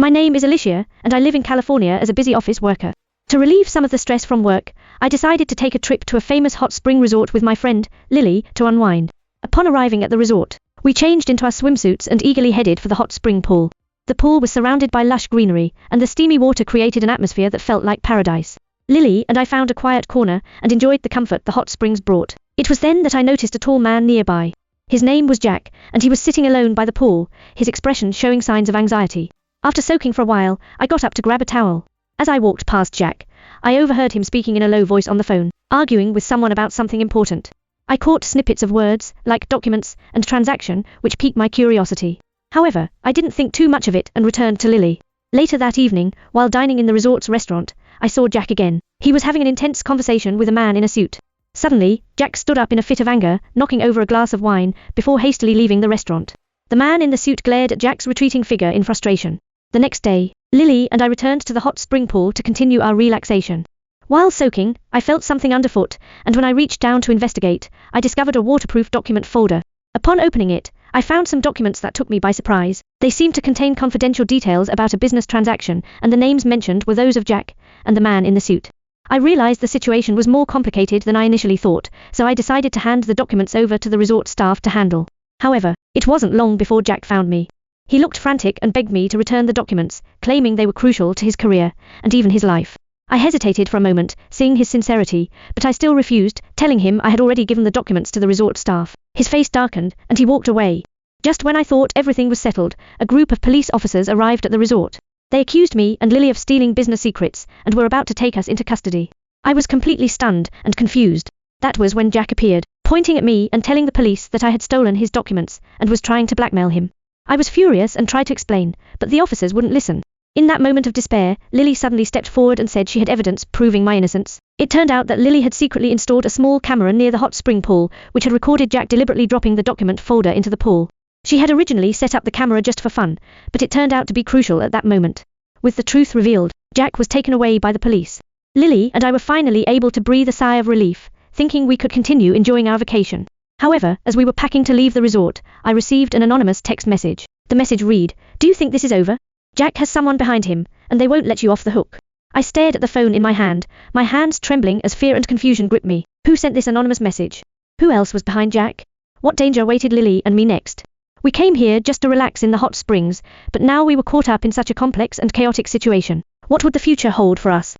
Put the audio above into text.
My name is Alicia, and I live in California as a busy office worker. To relieve some of the stress from work, I decided to take a trip to a famous hot spring resort with my friend, Lily, to unwind. Upon arriving at the resort, we changed into our swimsuits and eagerly headed for the hot spring pool. The pool was surrounded by lush greenery, and the steamy water created an atmosphere that felt like paradise. Lily and I found a quiet corner and enjoyed the comfort the hot springs brought. It was then that I noticed a tall man nearby. His name was Jack, and he was sitting alone by the pool, his expression showing signs of anxiety. After soaking for a while, I got up to grab a towel. As I walked past Jack, I overheard him speaking in a low voice on the phone, arguing with someone about something important. I caught snippets of words, like documents and transaction, which piqued my curiosity. However, I didn't think too much of it and returned to Lily. Later that evening, while dining in the resort's restaurant, I saw Jack again. He was having an intense conversation with a man in a suit. Suddenly, Jack stood up in a fit of anger, knocking over a glass of wine, before hastily leaving the restaurant. The man in the suit glared at Jack's retreating figure in frustration. The next day, Lily and I returned to the hot spring pool to continue our relaxation. While soaking, I felt something underfoot, and when I reached down to investigate, I discovered a waterproof document folder. Upon opening it, I found some documents that took me by surprise. They seemed to contain confidential details about a business transaction, and the names mentioned were those of Jack and the man in the suit. I realized the situation was more complicated than I initially thought, so I decided to hand the documents over to the resort staff to handle. However, it wasn't long before Jack found me. He looked frantic and begged me to return the documents, claiming they were crucial to his career, and even his life. I hesitated for a moment, seeing his sincerity, but I still refused, telling him I had already given the documents to the resort staff. His face darkened, and he walked away. Just when I thought everything was settled, a group of police officers arrived at the resort. They accused me and Lily of stealing business secrets, and were about to take us into custody. I was completely stunned and confused. That was when Jack appeared, pointing at me and telling the police that I had stolen his documents, and was trying to blackmail him. I was furious and tried to explain, but the officers wouldn't listen. In that moment of despair, Lily suddenly stepped forward and said she had evidence proving my innocence. It turned out that Lily had secretly installed a small camera near the hot spring pool, which had recorded Jack deliberately dropping the document folder into the pool. She had originally set up the camera just for fun, but it turned out to be crucial at that moment. With the truth revealed, Jack was taken away by the police. Lily and I were finally able to breathe a sigh of relief, thinking we could continue enjoying our vacation. However, as we were packing to leave the resort, I received an anonymous text message. The message read, "Do you think this is over? Jack has someone behind him, and they won't let you off the hook." I stared at the phone in my hand, my hands trembling as fear and confusion gripped me. Who sent this anonymous message? Who else was behind Jack? What danger awaited Lily and me next? We came here just to relax in the hot springs, but now we were caught up in such a complex and chaotic situation. What would the future hold for us?